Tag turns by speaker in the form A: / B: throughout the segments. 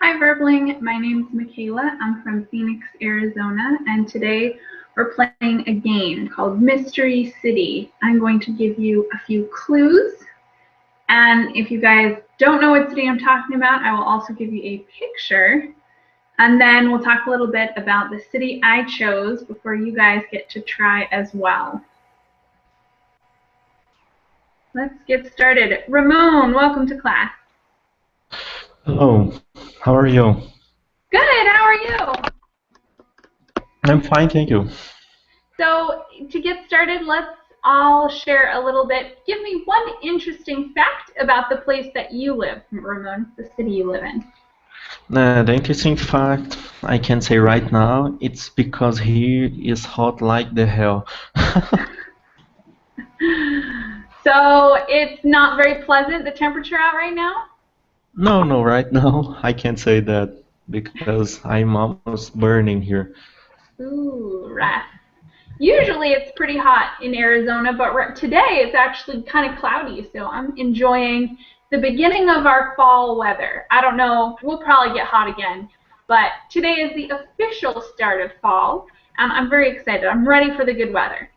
A: Hi Verbling, my name is Michaela. I'm from Phoenix, Arizona, and today we're playing a game called Mystery City. I'm going to give you a few clues, and if you guys don't know what city I'm talking about, I will also give you a picture, and then we'll talk a little bit about the city I chose before you guys get to try as well. Let's get started. Ramon, welcome to class.
B: Hello, how are you?
A: Good, how are you?
B: I'm fine, thank you.
A: So to get started, let's all share a little bit. Give me one interesting fact about the place that you live, Ramon, the city you live in.
B: The interesting fact I can say right now, it's because here is hot like the hell.
A: So it's not very pleasant, the temperature out right now?
B: No, right now I can't say that because I'm almost burning here.
A: Ooh, rough. Usually it's pretty hot in Arizona, but today it's actually kind of cloudy, so I'm enjoying the beginning of our fall weather. I don't know, we'll probably get hot again, but today is the official start of fall, and I'm very excited. I'm ready for the good weather.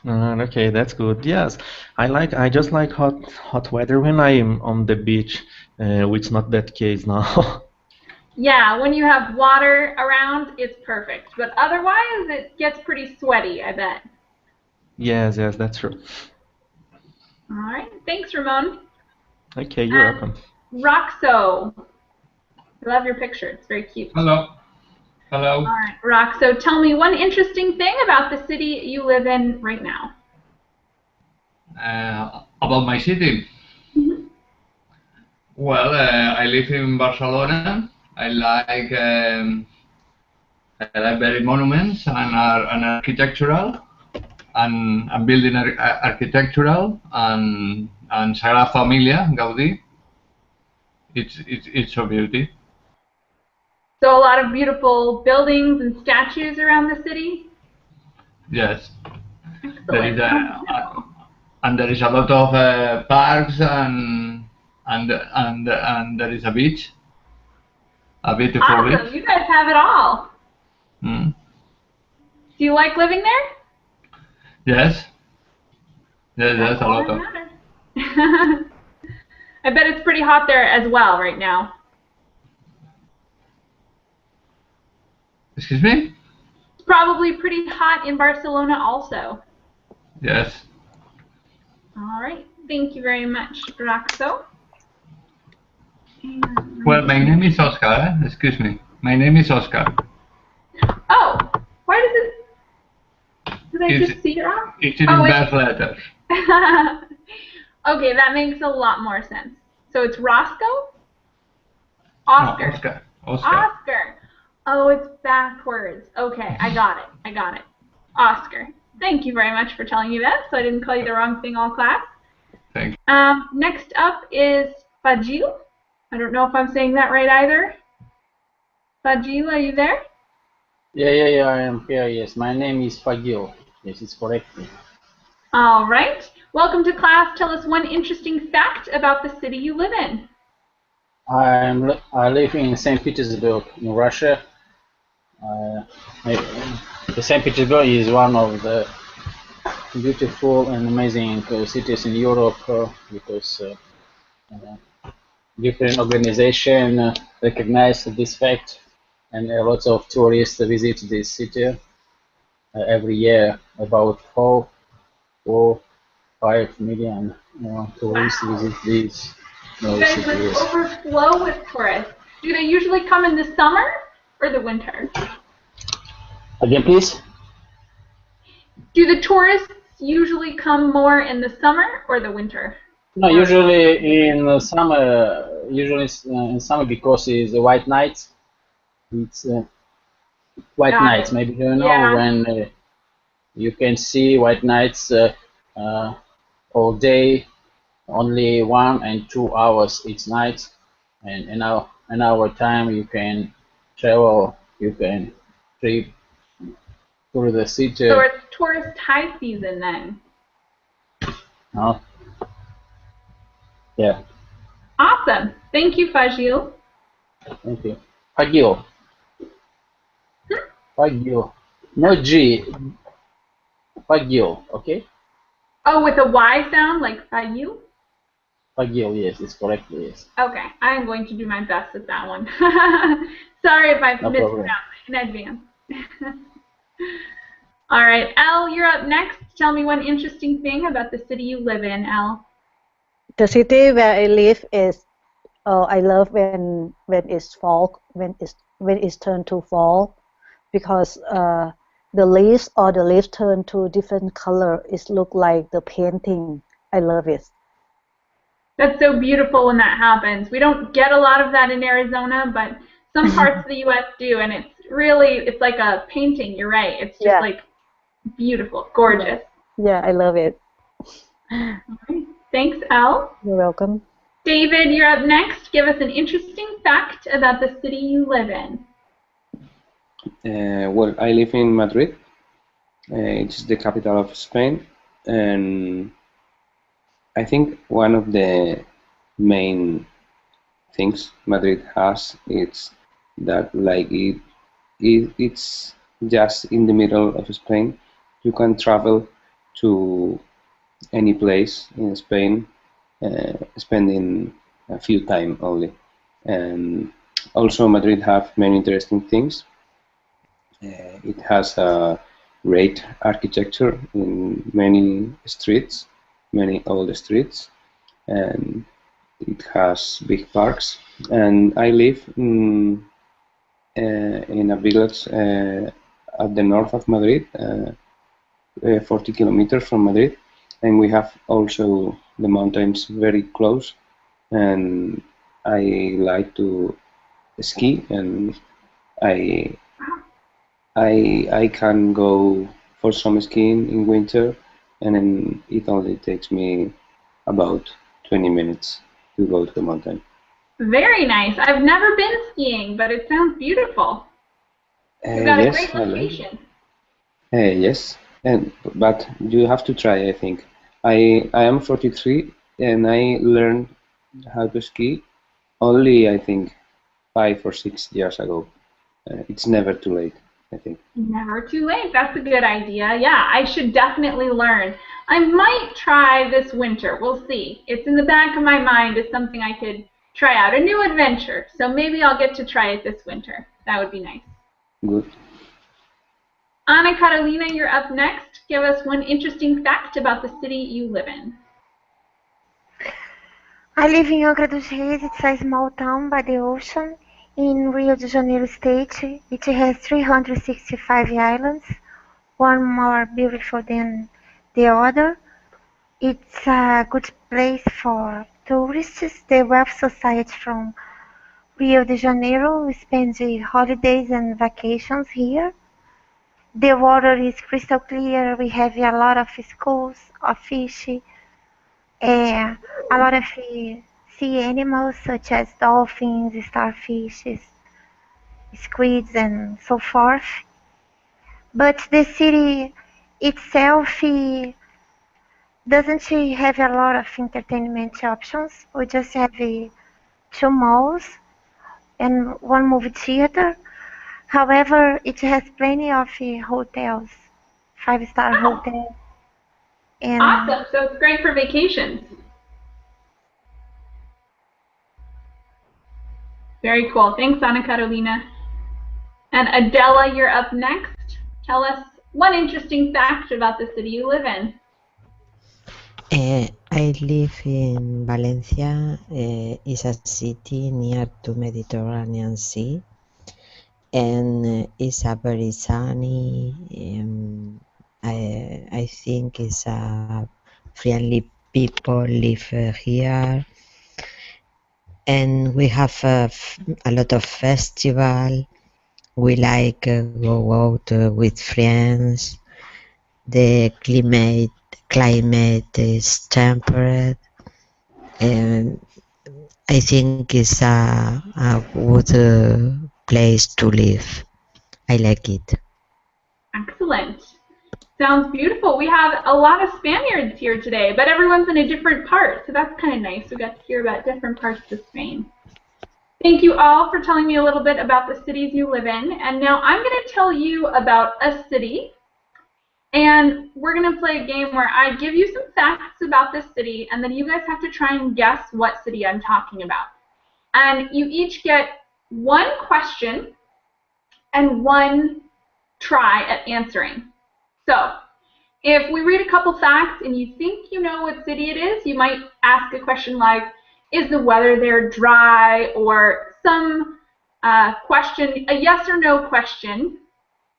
B: Okay, that's good. Yes, I just like hot weather when I'm on the beach, which not that case now.
A: Yeah, when you have water around, it's perfect, but otherwise it gets pretty sweaty, I bet.
B: Yes, that's true.
A: All right, thanks, Ramon.
B: Okay, you're
A: And
B: welcome.
A: Roxo, I love your picture. It's very cute.
C: Hello. Hello.
A: All right, Roxo, tell me one interesting thing about the city you live in right now.
C: About my city. Well, I live in Barcelona. I like very monuments and architectural and building architectural and Sagrada Familia, Gaudí. It's so beautiful.
A: So a lot of beautiful buildings and statues around the city?
C: Yes.
A: Excellent.
C: And there is a lot of parks and there is a beach, a beautiful
A: Awesome,
C: beach.
A: you guys have it all.
C: Mm.
A: Do you like living there?
C: Yes. Yes,
A: That's
C: there's a
A: all
C: lot
A: that
C: of.
A: matters. I bet it's pretty hot there as well right now.
C: Excuse me?
A: It's probably pretty hot in Barcelona also.
C: Yes.
A: All right, thank you very much, Roxo.
C: Well, my name is Oscar. Excuse me. My name is Oscar.
A: Oh, why does it? Did I just see it wrong?
C: It's in bad letters.
A: Okay, that makes a lot more sense. So it's Roscoe? Oscar.
C: No, Oscar.
A: Oscar. Oh, it's backwards. Okay, I got it. Oscar. Thank you very much for telling me that, so I didn't call you the wrong thing all class.
C: Thank you.
A: Next up is Fajil. I don't know if I'm saying that right either. Fajil, are you there?
D: Yeah, I am here, yes. My name is Fagil. Yes, it's correct.
A: All right. Welcome to class. Tell us one interesting fact about the city you live in.
D: I live in St. Petersburg, in Russia. St. Petersburg is one of the beautiful and amazing cities in Europe because different organizations recognize this fact, and lots of tourists visit this city every year. About 5 million tourists visit these
A: You guys must overflow with tourists. Do they usually come in the summer or the winter?
D: Again, please?
A: Do the tourists usually come more in the summer or the winter?
D: No, usually in summer. Usually in summer because it's the white nights. It's white nights. Maybe you know when you can see white nights all day, only 1 and 2 hours each night, and in our time you can travel. You can trip through the city.
A: So it's tourist high season then.
D: No. Yeah.
A: Awesome. Thank you, Fajil.
D: Thank you. Baguio. Baguio. No G. Baguio. Okay.
A: Oh, with a Y sound, like you?
D: Baguio. Yes, it's correct. Yes.
A: Okay, I'm going to do my best with that one. Sorry if I
D: No
A: mispronounced
D: problem.
A: it in advance. All right, Elle, you're up next. Tell me one interesting thing about the city you live in, Elle.
E: The city where I live is I love when it's fall, when it's turned to fall, because the leaves turn to different color. It look like the painting. I love it.
A: That's so beautiful when that happens. We don't get a lot of that in Arizona, but some parts of the U.S. do, and it's like a painting. You're right. It's just
E: Yeah.
A: like beautiful, gorgeous.
E: Yeah, I love it.
A: Okay. Thanks, Elle.
E: You're welcome.
A: David, you're up next. Give us an interesting fact about the city you live in.
F: Well, I live in Madrid. It's the capital of Spain, and I think one of the main things Madrid has is that it's just in the middle of Spain. You can travel to any place in Spain, spending a few time only. And also Madrid have many interesting things. It has a great architecture in many streets, many old streets, and it has big parks. And I live in a village at the north of Madrid, 40 kilometers from Madrid, and we have also the mountains very close. And I like to ski, and I I can go for some skiing in winter, and then it only takes me about 20 minutes to go to the mountain.
A: Very nice. I've never been skiing, but it sounds beautiful. You've got a
F: Yes,
A: great
F: I like.
A: location.
F: Yes, but you have to try, I think. I am 43, and I learned how to ski only, I think, 5 or 6 years ago. It's never too late, I think.
A: Never too late. That's a good idea. Yeah, I should definitely learn. I might try this winter. We'll see. It's in the back of my mind as something I could try out, a new adventure. So maybe I'll get to try it this winter. That would be nice.
F: Good.
A: Ana Carolina, you're up next. Give us one interesting fact about the city you live in.
G: I live in Angra dos Reis. It's a small town by the ocean in Rio de Janeiro state. It has 365 islands, one more beautiful than the other. It's a good place for tourists. The Wealth Society from Rio de Janeiro spends holidays and vacations here. The water is crystal clear. We have a lot of schools of fish, a lot of sea animals such as dolphins, starfishes, squids, and so forth. But the city itself doesn't have a lot of entertainment options. We just have 2 malls and 1 movie theater. However, it has plenty of hotels, 5-star hotels. And
A: Awesome. So it's great for vacations. Very cool. Thanks, Ana Carolina. And Adela, you're up next. Tell us one interesting fact about the city you live in.
H: I live in Valencia. It's a city near to Mediterranean Sea, and it's a very sunny. I think it's a friendly people live here, and we have a lot of festival. We like go out with friends. The climate is temperate, and I think it's a good place to live. I like it.
A: Excellent. Sounds beautiful. We have a lot of Spaniards here today, but everyone's in a different part, so that's kind of nice. We got to hear about different parts of Spain. Thank you all for telling me a little bit about the cities you live in. And now I'm going to tell you about a city. And we're going to play a game where I give you some facts about this city, and then you guys have to try and guess what city I'm talking about. And you each get one question and one try at answering. So if we read a couple facts and you think you know what city it is, you might ask a question like, is the weather there dry? Or some question, a yes or no question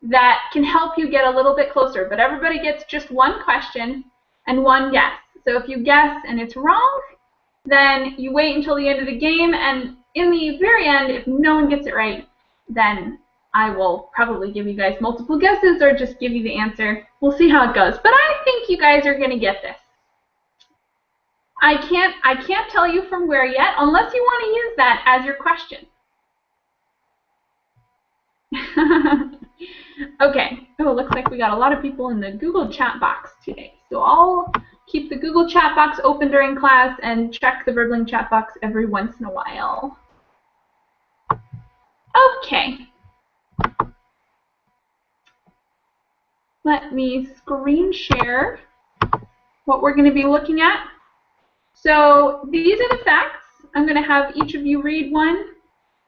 A: that can help you get a little bit closer. But everybody gets just one question and one guess. So if you guess and it's wrong, then you wait until the end of the game, and in the very end, if no one gets it right, then I will probably give you guys multiple guesses or just give you the answer. We'll see how it goes. But I think you guys are going to get this. I can't tell you from where yet, unless you want to use that as your question. Okay. Oh, it looks like we got a lot of people in the Google chat box today. So I'll keep the Google chat box open during class and check the Verbling chat box every once in a while. Okay. Let me screen share what we're going to be looking at. So these are the facts. I'm going to have each of you read one.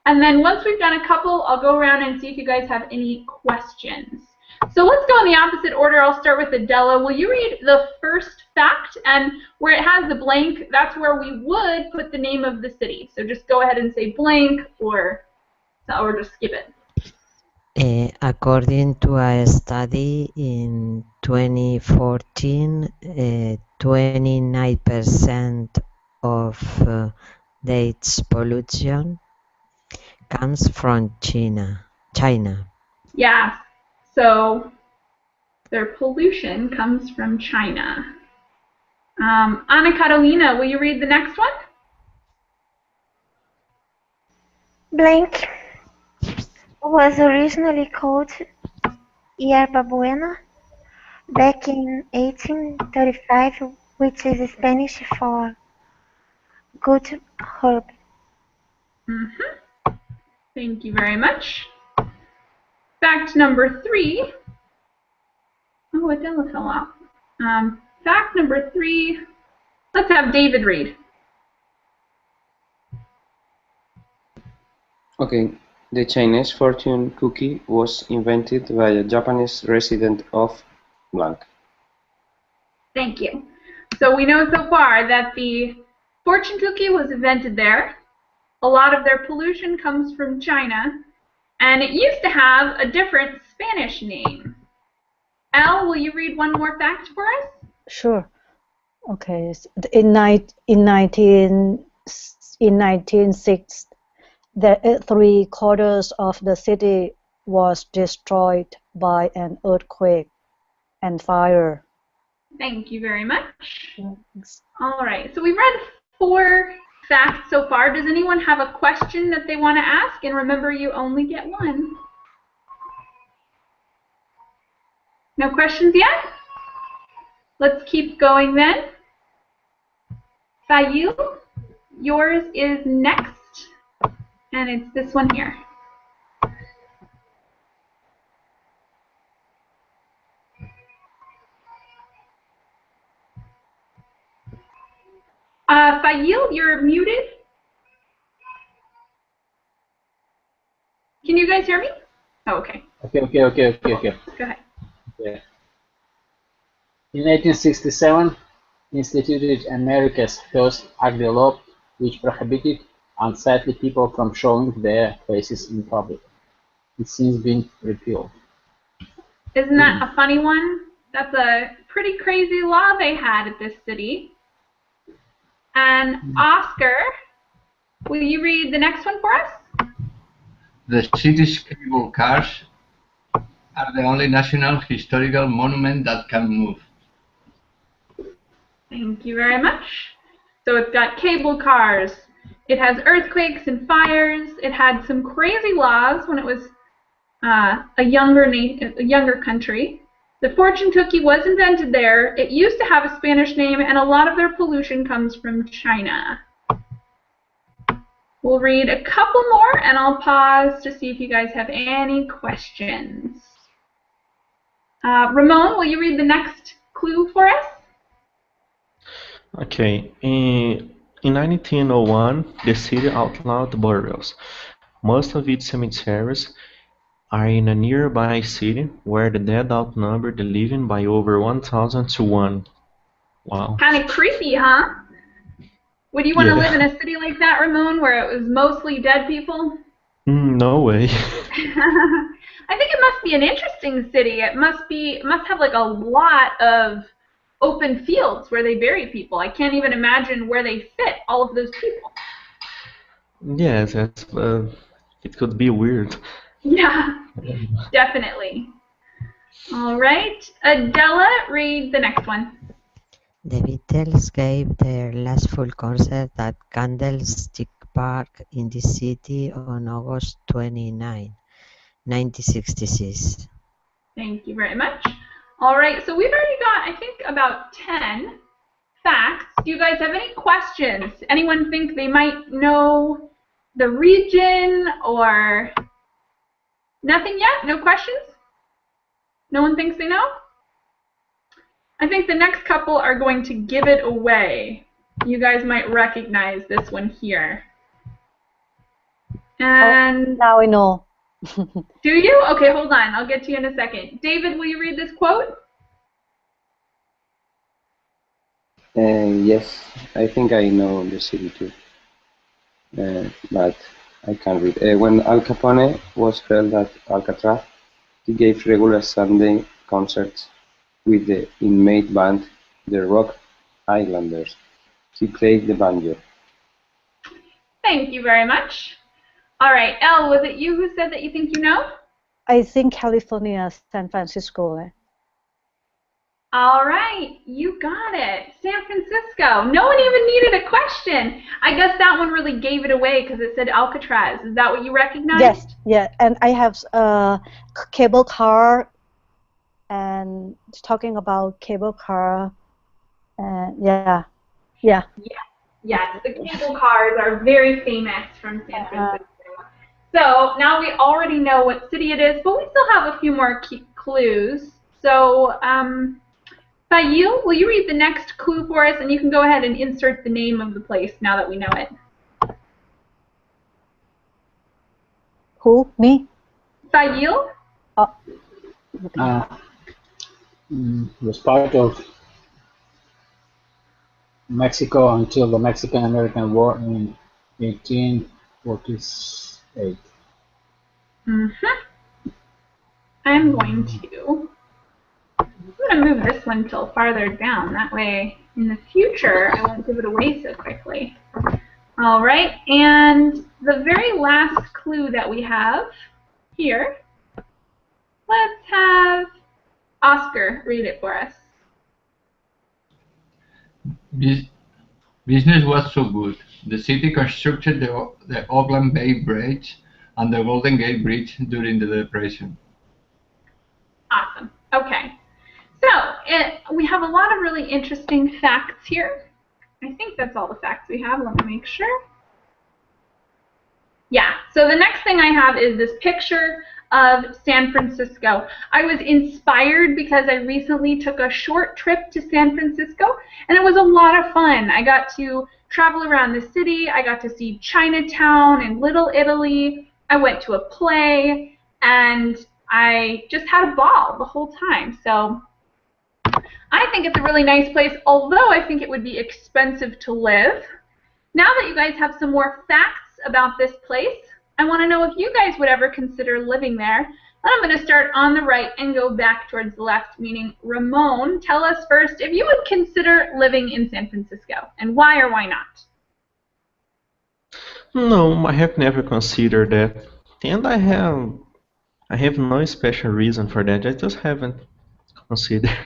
A: And then once we've done a couple, I'll go around and see if you guys have any questions. So let's go in the opposite order. I'll start with Adela. Will you read the first fact? And where it has the blank, that's where we would put the name of the city. So just go ahead and say blank or just skip it.
H: According to a study in 2014, 29% of its pollution comes from China.
A: Yeah, so their pollution comes from China. Ana Carolina, will you read the next one?
G: Blank was originally called Yerba Buena back in 1835, which is Spanish for good herb.
A: Mm-hmm. Thank you very much. Fact number 3. Oh, Adela fell off. Fact number 3. Let's have David read.
F: Okay. The Chinese fortune cookie was invented by a Japanese resident of blank.
A: Thank you. So we know so far that the fortune cookie was invented there. A lot of their pollution comes from China, and it used to have a different Spanish name. Elle, will you read one more fact for us?
E: Sure. Okay. In 1906, the 3/4 of the city was destroyed by an earthquake and fire.
A: Thank you very much.
E: Thanks.
A: All right. So we read 4 facts so far. Does anyone have a question that they want to ask? And remember, you only get one. No questions yet? Let's keep going then. Fayil, yours is next. And it's this one here. Fayil, you're muted. Can you guys hear me? Oh, okay.
D: Okay.
A: Go ahead.
D: Yeah. In 1867, instituted America's first ugly law, which prohibited unsightly people from showing their faces in public. It's since been repealed.
A: Isn't that a funny one? That's a pretty crazy law they had at this city. And Oscar, will you read the next one for us?
C: The city's cable cars are the only national historical monument that can move.
A: Thank you very much. So it's got cable cars. It has earthquakes and fires. It had some crazy laws when it was a younger country. The fortune cookie was invented there. It used to have a Spanish name, and a lot of their pollution comes from China. We'll read a couple more, and I'll pause to see if you guys have any questions. Ramon, will you read the next clue for us?
B: Okay. In 1901, the city outlawed burials. Most of its cemeteries are in a nearby city where the dead outnumber the living by over 1,000 to 1. Wow.
A: Kind of creepy, huh? Would you want to
B: Yeah.
A: live in a city like that, Ramon, where it was mostly dead people?
B: No way.
A: I think it must be an interesting city. It must have like a lot of open fields where they bury people. I can't even imagine where they fit all of those people.
B: Yes, it could be weird.
A: Yeah, definitely. All right, Adela, read the next one.
H: The Beatles gave their last full concert at Candlestick Park in the city on August 29, 1966.
A: Thank you very much. All right, so we've already got, I think, about 10 facts. Do you guys have any questions? Anyone think they might know the region or nothing yet? No questions? No one thinks they know? I think the next couple are going to give it away. You guys might recognize this one here. And
E: now I know.
A: do you? Okay, hold on. I'll get to you in a second. David, will you read this quote?
F: Yes, I think I know the city too, but I can't read. When Al Capone was held at Alcatraz, he gave regular Sunday concerts with the inmate band, the Rock Islanders. He played the banjo.
A: Thank you very much. All right, Elle, was it you who said that you think you know?
E: I think California, San Francisco.
A: All right, you got it. San Francisco. No one even needed a question. I guess that one really gave it away because it said Alcatraz. Is that what you recognized?
E: Yes, yeah, and I have cable car, and talking about cable car, yeah.
A: Yes, the cable cars are very famous from San Francisco. So now we already know what city it is, but we still have a few more key clues. So, Fayil, will you read the next clue for us, and you can go ahead and insert the name of the place now that we know it.
E: Who? Me?
A: Fayil?
E: Oh.
D: Was part of Mexico until the Mexican-American War in 1848.
A: I'm going to move this one till farther down. That way, in the future, I won't give it away so quickly. All right, and the very last clue that we have here, let's have Oscar read it for us.
C: Business was so good. The city constructed the Oakland Bay Bridge and the Golden Gate Bridge during the Depression.
A: Awesome. Okay. So we have a lot of really interesting facts here. I think that's all the facts we have. Let me make sure. Yeah. So the next thing I have is this picture of San Francisco. I was inspired because I recently took a short trip to San Francisco, and it was a lot of fun. I got to travel around the city. I got to see Chinatown and Little Italy. I went to a play, and I just had a ball the whole time. So I think it's a really nice place, although I think it would be expensive to live. Now that you guys have some more facts about this place, I want to know if you guys would ever consider living there. And I'm going to start on the right and go back towards the left, meaning Ramon, tell us first if you would consider living in San Francisco, and why or why not?
B: No, I have never considered that, and I have no special reason for that. I just haven't considered.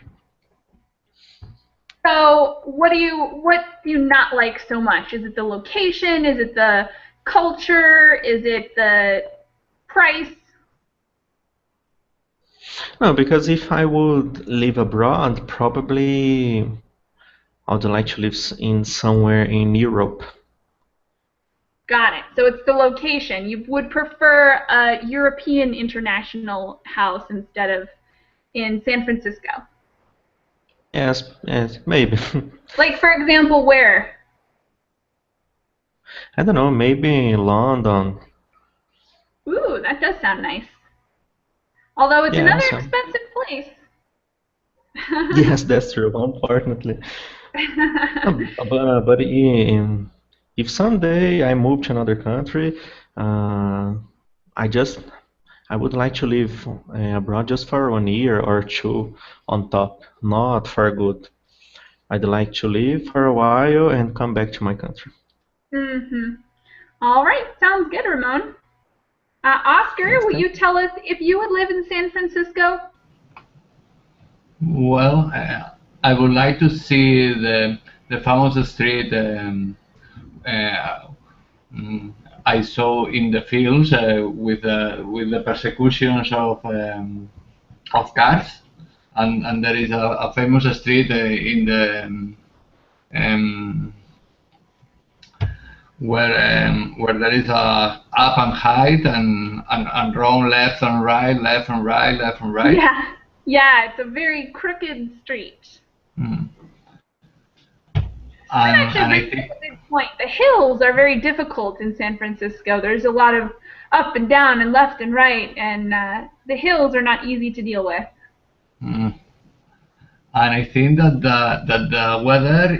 A: So what do you not like so much? Is it the location? Is it the culture? Is it the price?
B: No, because if I would live abroad, probably I would like to live in somewhere in Europe.
A: Got it. So it's the location. You would prefer a European international house instead of in San Francisco.
B: Yes, yes, maybe.
A: Like, for example, where?
B: I don't know, maybe in London.
A: Ooh, that does sound nice. Although it's
B: Yeah,
A: another
B: so
A: expensive place.
B: yes, that's true, unfortunately. But if someday I move to another country, uh, I just I would like to live abroad just for 1 year or two on top, not for good. I'd like to live for a while and come back to my country.
A: Mm-hmm. All right, sounds good, Ramon. Oscar, will
B: Okay.
A: you tell us if you would live in San Francisco?
C: Well, I would like to see the famous street uh, mm, I saw in the films with the persecutions of cars, and there is a famous street in the um, where there is a up and height and round left and right, left and right, left and right.
A: Yeah, yeah, it's a very crooked street.
C: Mm.
A: That actually
C: And I
A: brings
C: think
A: up a good point. The hills are very difficult in San Francisco. There's a lot of up and down and left and right, and the hills are not easy to deal with.
C: mm, and I think that the weather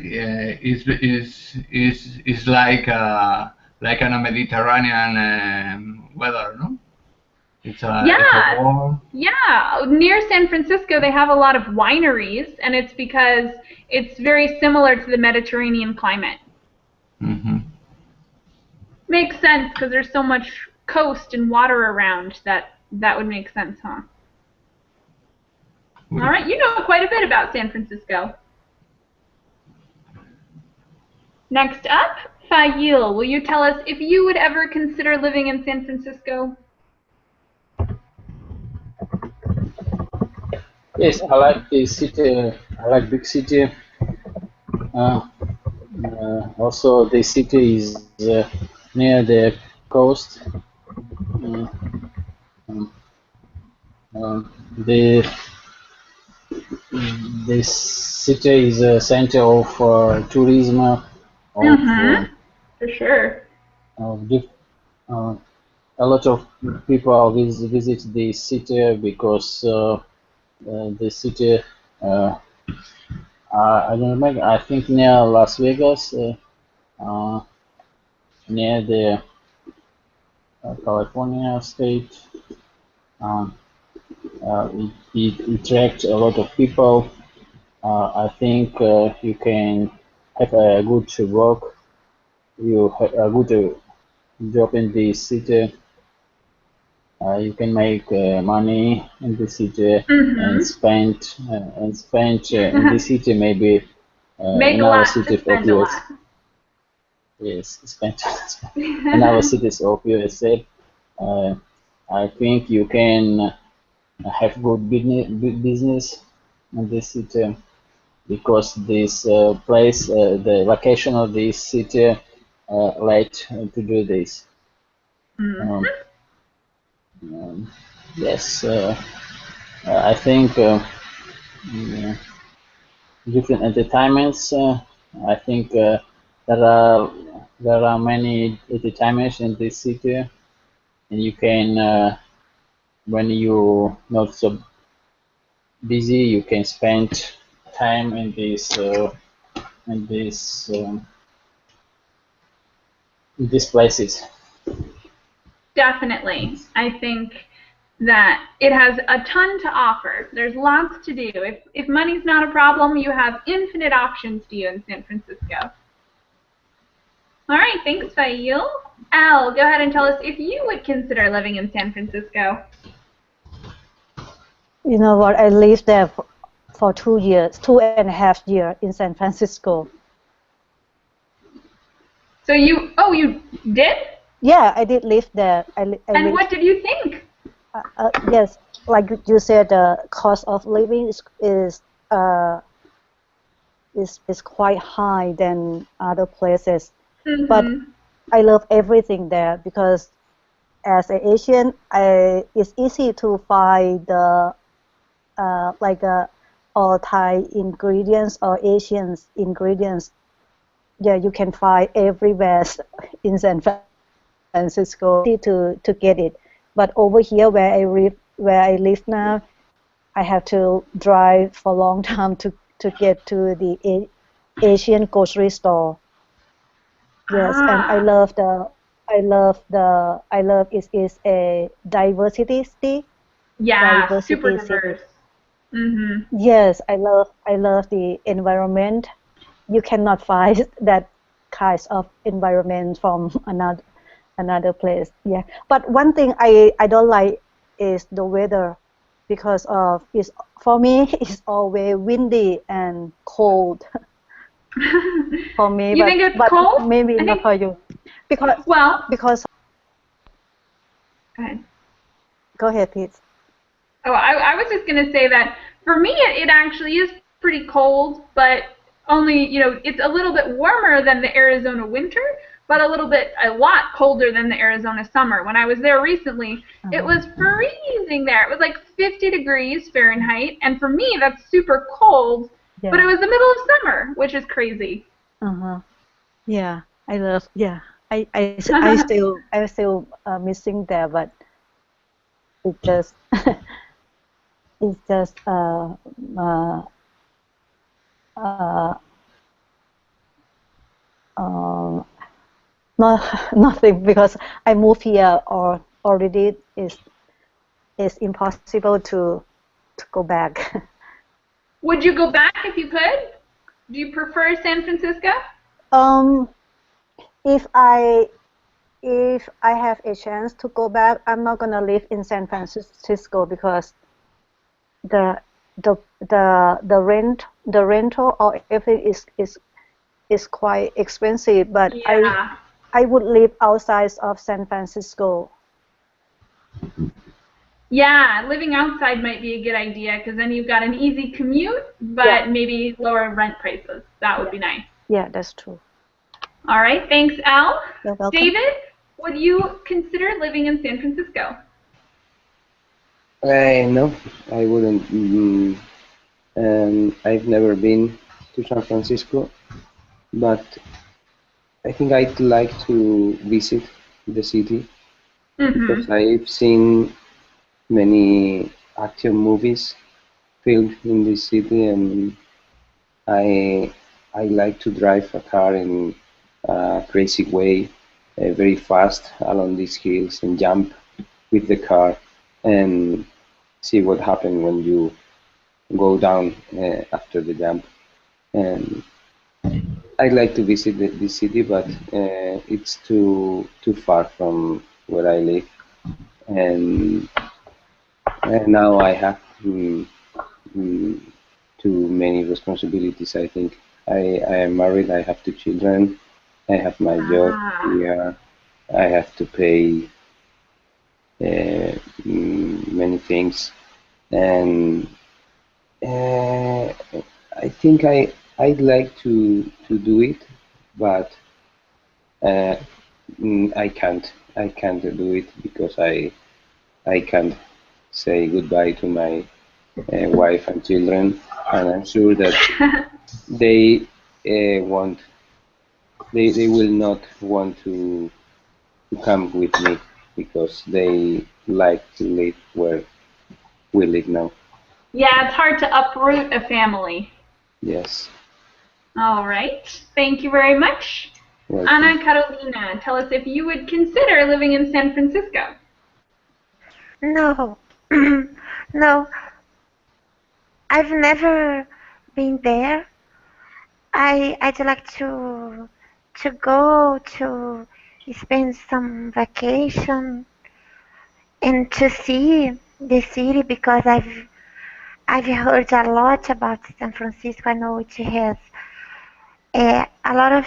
C: is like a Mediterranean weather, no? It's a
A: Yeah,
C: warm.
A: yeah. Near San Francisco, they have a lot of wineries, and it's because it's very similar to the Mediterranean climate.
C: Hmm.
A: Makes sense because there's so much coast and water around that would make sense, huh? All right, you know quite a bit about San Francisco. Next up, Fayil, will you tell us if you would ever consider living in San Francisco?
D: Yes, I like the city. I like big city. Also, the city is near the coast. Uh, um, the this city is a center of tourism,
A: Mm-hmm. For sure.
D: of uh, a lot of people visit the city because the city. I don't remember. I think near Las Vegas, uh, near the California state. Um, it attracts a lot of people. I think you can have a good work. You have a good job in the city. You can make money in the city
A: Mm-hmm.
D: and spend in the city maybe
A: Make
D: in
A: a
D: our
A: lot
D: city
A: to spend
D: of
A: a
D: US.
A: lot.
D: Yes, spend in our cities of USA. I think you can have good business in this city because this place, the location of this city, let to do this.
A: Mm-hmm.
D: Um, um, yes, I think yeah, different entertainments. I think there are many entertainments in this city, and you can when you not so busy, you can spend time in these places.
A: Definitely. I think that it has a ton to offer. There's lots to do. If money's not a problem, you have infinite options to you in San Francisco. All right, thanks, Fayil. Al, go ahead and tell us if you would consider living in San Francisco.
E: You know what? I lived there for 2 years, 2.5 years in San Francisco.
A: So you did?
E: Yeah, I did live there.
A: And what did you think?
E: Yes, like you said, the cost of living is quite high than other places.
A: Mm-hmm.
E: But I love everything there because as an Asian, it's easy to find the like all Thai ingredients or Asian ingredients. Yeah, you can find everywhere in San Francisco to get it. But over here where I live now, I have to drive for a long time to get to the Asian grocery store. Yes, and I love it is a diversity city.
A: Yeah, super
E: Diversity city.
A: diverse. Mhm.
E: Yes, I love the environment. You cannot find that kinds of environment from another place. Yeah, but one thing I don't like is the weather because of it's for me it's always windy and cold for me,
A: You think it's
E: but
A: cold?
E: maybe
A: I
E: not
A: think.
E: for you because
A: Well,
E: because
A: go ahead.
E: go ahead, please.
A: Oh, I was just going to say that for me, it actually is pretty cold, but only, it's a little bit warmer than the Arizona winter, but a lot colder than the Arizona summer. When I was there recently, it was freezing there. It was like 50 degrees Fahrenheit, and for me, that's super cold, but it was the middle of summer, which is crazy.
E: Yeah, I love. Yeah, I still missing there, but it just it's just uh, uh, not nothing because I moved here or already is impossible to go back.
A: Would you go back if you could? Do you prefer San Francisco?
E: um, if I have a chance to go back, I'm not gonna live in San Francisco because the the rental or everything is quite expensive. But
A: Yeah.
E: I would live outside of San Francisco.
A: Yeah, living outside might be a good idea because then you've got an easy commute, but maybe lower rent prices. That would be nice.
E: Yeah, that's true.
A: All right, thanks, Al.
E: You're welcome.
A: David, would you consider living in San Francisco?
F: No, I wouldn't. I've never been to San Francisco, but I think I'd like to visit the city because I've seen many action movies filmed in this city, and I like to drive a car in a crazy way, very fast along these hills and jump with the car and see what happens when you go down after the jump. And I'd like to visit this city, but it's too far from where I live, and now I have too many responsibilities. I think I am married. I have two children. I have my job here. I have to pay many things, and I think I'd like to do it, but I can't. I can't do it because I can't say goodbye to my wife and children, and I'm sure that they want they will not want to come with me because they like to live where we live now.
A: Yeah, it's hard to uproot a family.
F: Yes.
A: All right. Thank you very much.
F: Welcome.
A: Ana Carolina, tell us if you would consider living in San Francisco.
G: No, no, I've never been there. I'd like to go to spend some vacation and to see the city because I've heard a lot about San Francisco. I know it has a lot of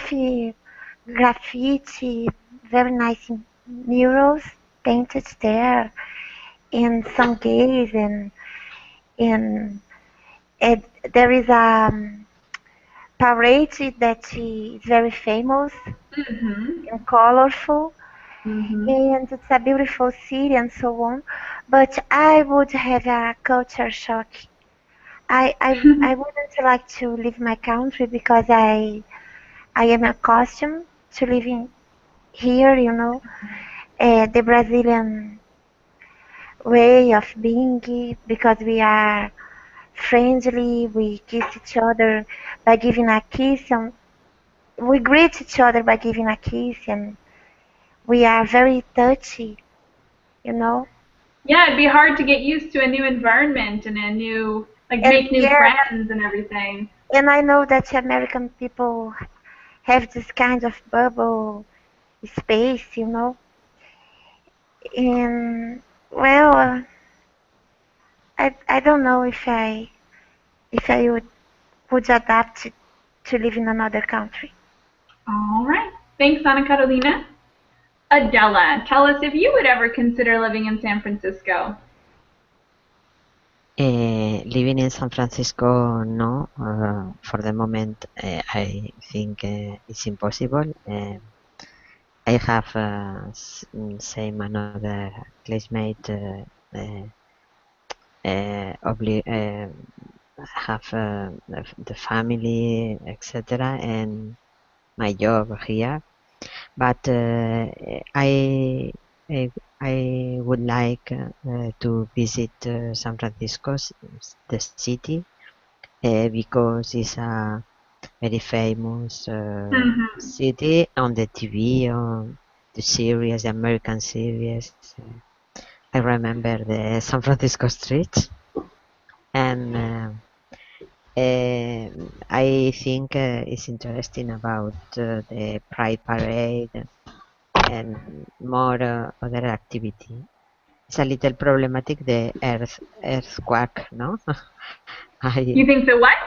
G: graffiti, very nice murals painted there, and some gays and there is a parade that is very famous
A: Mm-hmm.
G: and colorful,
A: Mm-hmm.
G: and it's a beautiful city and so on. But I would have a culture shock. I wouldn't like to leave my country because I am accustomed to living here, you know, the Brazilian way of being, because we are friendly, we kiss each other by giving a kiss, and we greet each other by giving a kiss, and we are very touchy, you know.
A: Yeah, it'd be hard to get used to a new environment and a new, like,
G: And
A: make new
G: yes,
A: friends and everything.
G: and I know that American people have this kind of bubble space, you know. And well, I don't know if I would adapt to live in another country.
A: All right. Thanks, Ana Carolina. Adela, tell us if you would ever consider living in San Francisco.
H: Living in San Francisco, no. For the moment, I think it's impossible. I have same another classmate have the family, etc., and my job here. But I I would like to visit San Francisco, the city, because it's a very famous
A: Mm-hmm.
H: city on the TV, on the series, the American series. I remember the San Francisco streets, and I think it's interesting about the Pride Parade and more other activity. It's a little problematic, the earthquake, no?
A: You
H: I
A: think the what?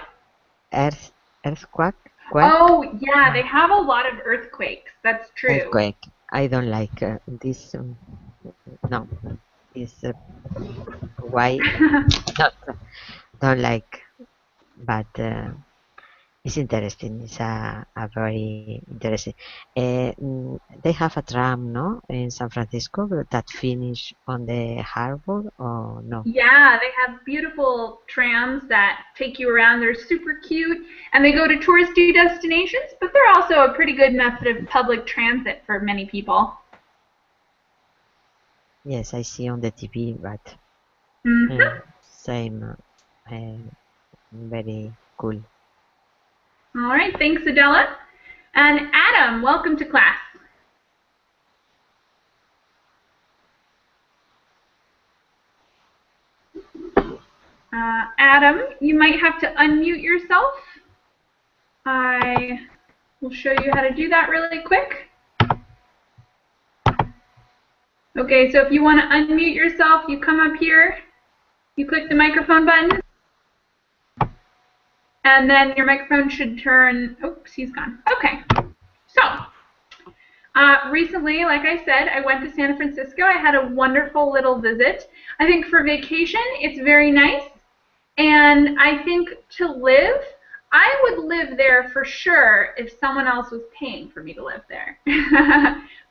H: earthquake,
A: Oh, yeah, they have a lot of earthquakes. That's true.
H: earthquake. I don't like this. No, is why not don't like, but it's interesting. It's a very interesting. They have a tram, no, in San Francisco that finish on the harbor, or no?
A: Yeah, they have beautiful trams that take you around. They're super cute, and they go to touristy destinations, but they're also a pretty good method of public transit for many people.
H: Yes, I see on the TV, but
A: Mm-hmm.
H: same, very cool.
A: All right, thanks, Adela. And Adam, welcome to class. Adam, you might have to unmute yourself. I will show you how to do that really quick. Okay, so if you want to unmute yourself, you come up here, you click the microphone button, and then your microphone should turn. Oops, he's gone. Okay, so recently, like I said, I went to San Francisco. I had a wonderful little visit. I think for vacation, it's very nice. And I think to live, I would live there for sure if someone else was paying for me to live there.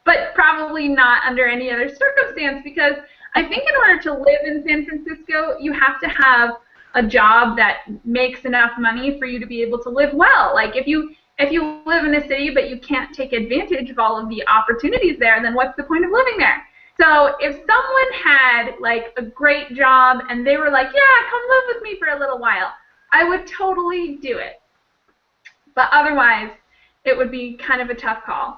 A: But probably not under any other circumstance, because I think in order to live in San Francisco, you have to have a job that makes enough money for you to be able to live well. Like if you live in a city but you can't take advantage of all of the opportunities there, then what's the point of living there? So if someone had like a great job and they were like, yeah, come live with me for a little while, I would totally do it. But otherwise, it would be kind of a tough call.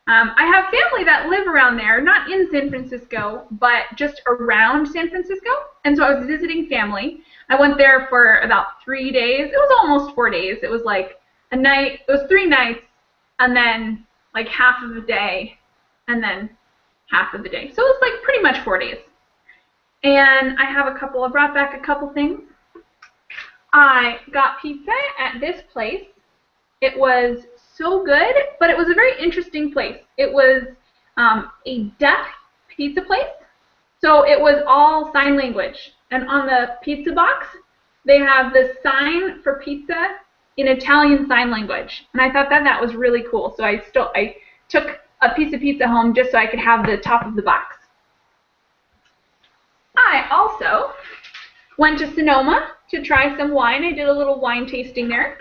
A: I have family that live around there, not in San Francisco, but just around San Francisco. And so I was visiting family. I went there for about 3 days. It was almost 4 days. It was like a night. It was 3 nights, and then like half of the day, and then half of the day. So it was like pretty much 4 days. And I brought back a couple things. I got pizza at this place. It was so good, but it was a very interesting place. It was a deaf pizza place. So it was all sign language. And on the pizza box, they have the sign for pizza in Italian Sign Language. And I thought that was really cool. So I took a piece of pizza home just so I could have the top of the box. I also went to Sonoma to try some wine. I did a little wine tasting there.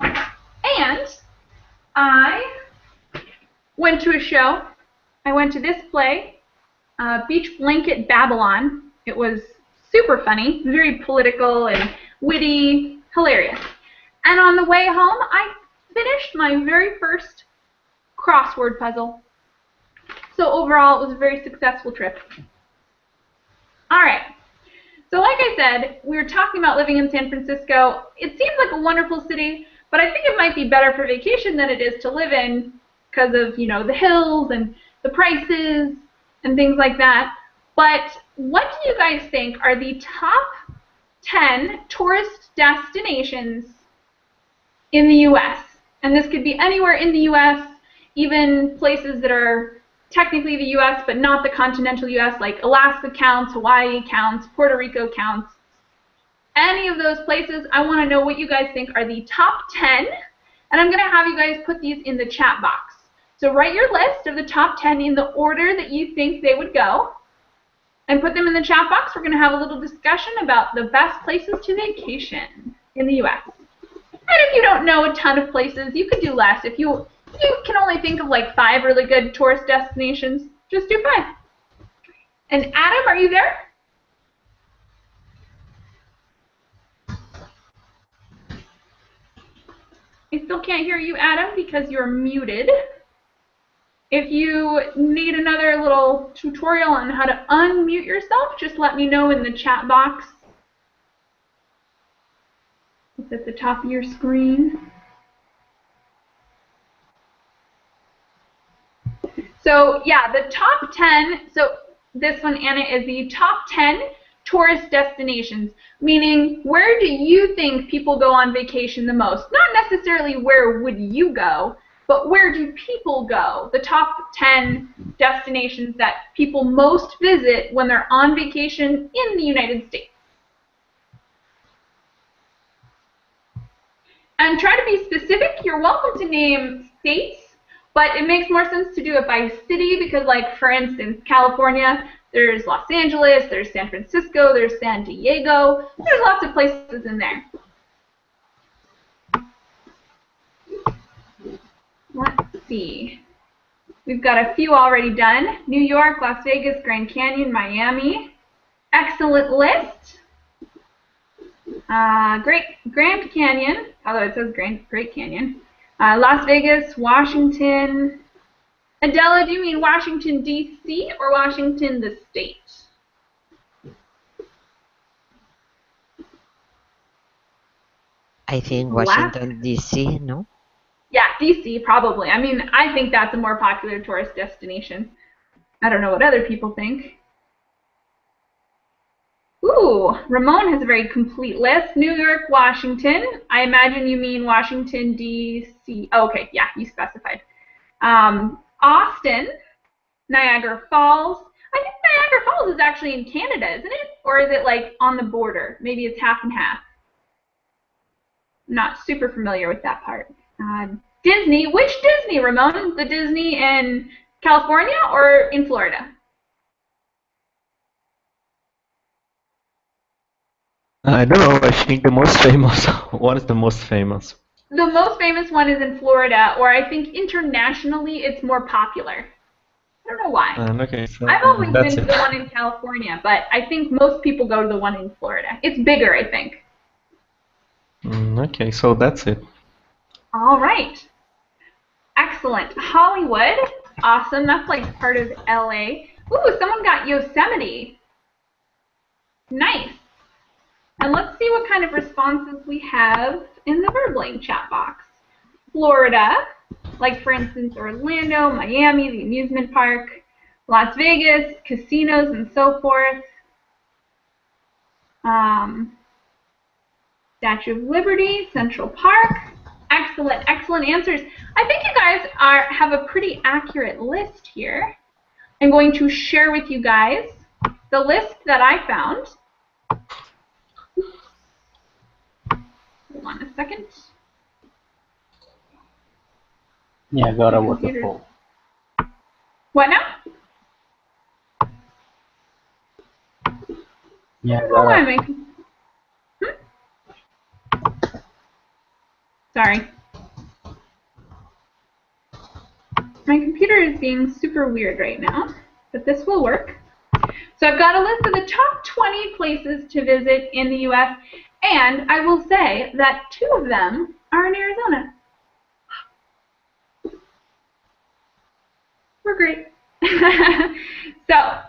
A: And I went to a show. I went to this play, Beach Blanket Babylon. It was super funny, very political and witty, hilarious. And on the way home, I finished my very first crossword puzzle. So overall, it was a very successful trip. All right. So like I said, we were talking about living in San Francisco. It seems like a wonderful city, but I think it might be better for vacation than it is to live in because of, you know, the hills and the prices and things like that. But what do you guys think are the top 10 tourist destinations in the U.S.? And this could be anywhere in the U.S., even places that are technically the U.S. but not the continental U.S., like Alaska counts, Hawaii counts, Puerto Rico counts. Any of those places, I want to know what you guys think are the top 10, and I'm going to have you guys put these in the chat box. So write your list of the top 10 in the order that you think they would go, and put them in the chat box. We're going to have a little discussion about the best places to vacation in the U.S. And if you don't know a ton of places, you could do less. If you can only think of like 5 really good tourist destinations, just do 5. And Adam, are you there? I still can't hear you, Adam, because you're muted. If you need another little tutorial on how to unmute yourself, just let me know in the chat box. It's at the top of your screen. So yeah, the top 10, so this one, Anna, is the top 10 tourist destinations, meaning where do you think people go on vacation the most? Not necessarily where would you go, but where do people go? The top 10 destinations that people most visit when they're on vacation in the United States. And try to be specific. You're welcome to name states, but it makes more sense to do it by city because, like, for instance, California, there's Los Angeles, there's San Francisco, there's San Diego. There's lots of places in there. Let's see. We've got a few already done. New York, Las Vegas, Grand Canyon, Miami. Excellent list. Grand Canyon, although it says Great Canyon. Las Vegas, Washington. Adela, do you mean Washington, D.C. or Washington, the state?
H: I think Washington, D.C., no?
A: Yeah, D.C. probably. I mean, I think that's a more popular tourist destination. I don't know what other people think. Ooh, Ramon has a very complete list. New York, Washington. I imagine you mean Washington, D.C. Oh, okay, yeah, you specified. Austin, Niagara Falls. I think Niagara Falls is actually in Canada, isn't it? Or is it like on the border? Maybe it's half and half. I'm not super familiar with that part. Disney. Which Disney, Ramon? The Disney in California or in Florida?
B: I don't know. I think the most famous. What is the most famous?
A: The most famous one is in Florida, or I think internationally it's more popular. I don't know why.
B: Okay, so
A: I've always been to the one in California, but I think most people go to the one in Florida. It's bigger, I think.
B: Okay, so that's it.
A: All right. Excellent. Hollywood. Awesome. That's like part of LA. Ooh, someone got Yosemite. Nice. And let's see what kind of responses we have in the Verbling chat box. Florida, like for instance Orlando, Miami, the amusement park, Las Vegas, casinos and so forth. Statue of Liberty, Central Park. Excellent, excellent answers. I think you guys have a pretty accurate list here. I'm going to share with you guys the list that I found. Hold on a second.
D: Niagara Waterfall.
A: What now?
D: Niagara.
A: Why am I? Sorry. My computer is being super weird right now, but this will work. So I've got a list of the top 20 places to visit in the U.S., and I will say that 2 of them are in Arizona. We're great. So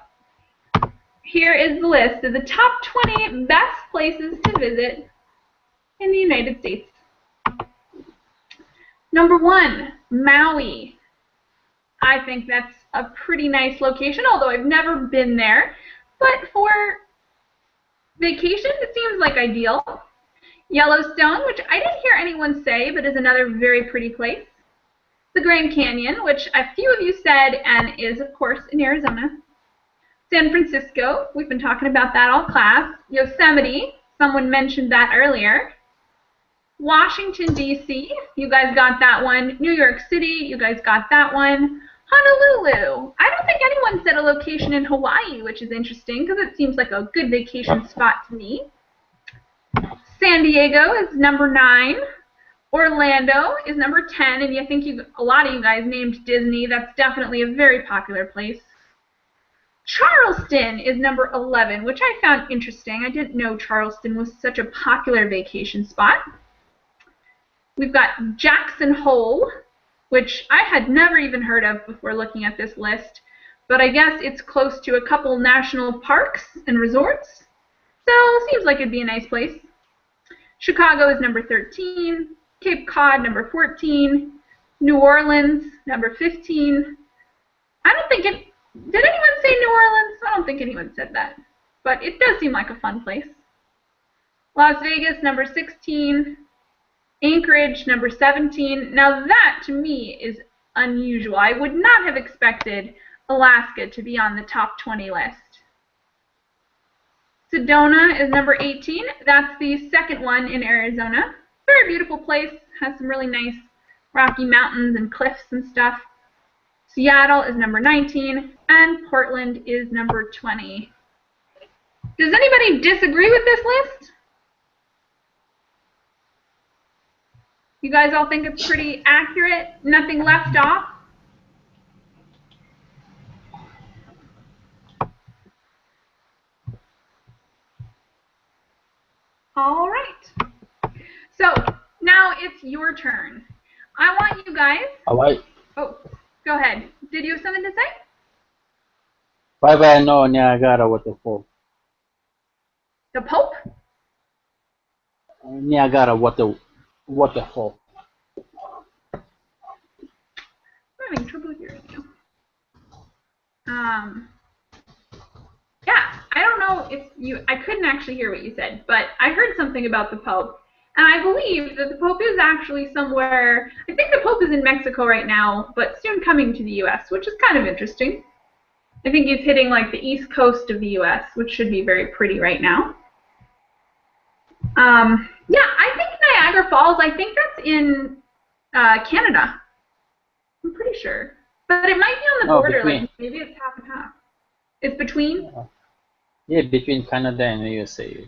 A: here is the list of the top 20 best places to visit in the United States. Number 1, Maui. I think that's a pretty nice location, although I've never been there. But for vacation, it seems like ideal. Yellowstone, which I didn't hear anyone say, but is another very pretty place. The Grand Canyon, which a few of you said, and is, of course, in Arizona. San Francisco, we've been talking about that all class. Yosemite, someone mentioned that earlier. Washington, D.C., you guys got that one. New York City, you guys got that one. Honolulu. I don't think anyone said a location in Hawaii, which is interesting because it seems like a good vacation spot to me. San Diego is number 9. Orlando is number 10, and I think a lot of you guys named Disney. That's definitely a very popular place. Charleston is number 11, which I found interesting. I didn't know Charleston was such a popular vacation spot. We've got Jackson Hole, which I had never even heard of before looking at this list, but I guess it's close to a couple national parks and resorts, so seems like it'd be a nice place. Chicago is number 13, Cape Cod number 14, New Orleans number 15. I don't think it, did anyone say New Orleans? I don't think anyone said that, but it does seem like a fun place. Las Vegas number 16, Anchorage, number 17. Now that, to me, is unusual. I would not have expected Alaska to be on the top 20 list. Sedona is number 18. That's the second one in Arizona. Very beautiful place. Has some really nice rocky mountains and cliffs and stuff. Seattle is number 19. And Portland is number 20. Does anybody disagree with this list? You guys all think it's pretty accurate? Nothing left off? All right. So now it's your turn. I want you guys.
D: All right.
A: Oh, go ahead. Did you have something to say?
D: Why do I know Niagara Waterfall?
A: The Pope?
D: Niagara Waterfall.
A: I'm having trouble hearing you. Yeah, I don't know if you, I couldn't actually hear what you said, but I heard something about the Pope. And I believe that the Pope is actually somewhere, I think the Pope is in Mexico right now, but soon coming to the U.S., which is kind of interesting. I think he's hitting like the east coast of the U.S., which should be very pretty right now. Yeah, I think Niagara Falls, I think that's in Canada. I'm pretty sure. But it might be on the border, like maybe it's half and half. It's between?
D: Yeah, between Canada and the USA.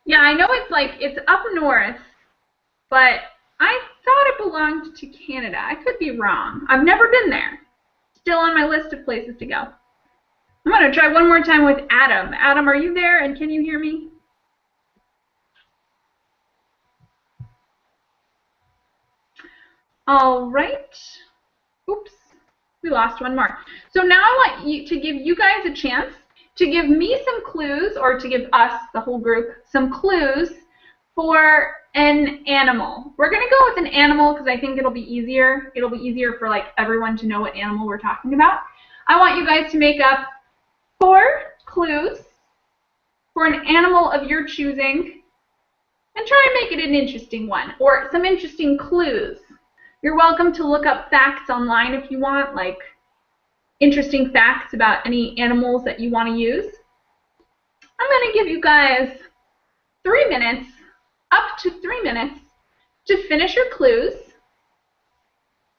A: Yeah, I know it's like, it's up north, but I thought it belonged to Canada. I could be wrong. I've never been there. Still on my list of places to go. I'm going to try one more time with Adam. Adam, are you there and can you hear me? All right. Oops, we lost one more. So now I want you to give you guys a chance to give me some clues, or to give us, the whole group, some clues for an animal. We're going to go with an animal because I think it'll be easier. It'll be easier for like everyone to know what animal we're talking about. I want you guys to make up 4 clues for an animal of your choosing and try and make it an interesting one, or some interesting clues. You're welcome to look up facts online if you want, like interesting facts about any animals that you want to use. I'm going to give you guys 3 minutes up to 3 minutes to finish your clues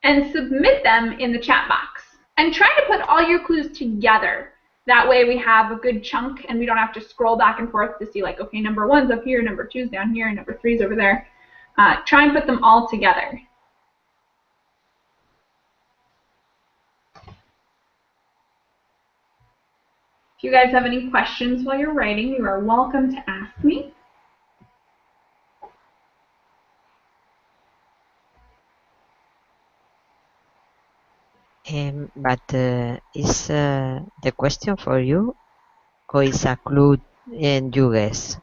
A: and submit them in the chat box. And try to put all your clues together. That way we have a good chunk and we don't have to scroll back and forth to see like, okay, number 1's up here, number 2's down here, and number 3's over there. Try and put them all together. If you guys have any questions while you're writing, you are welcome to ask me.
H: But is the question for you, or is a clue and you guess?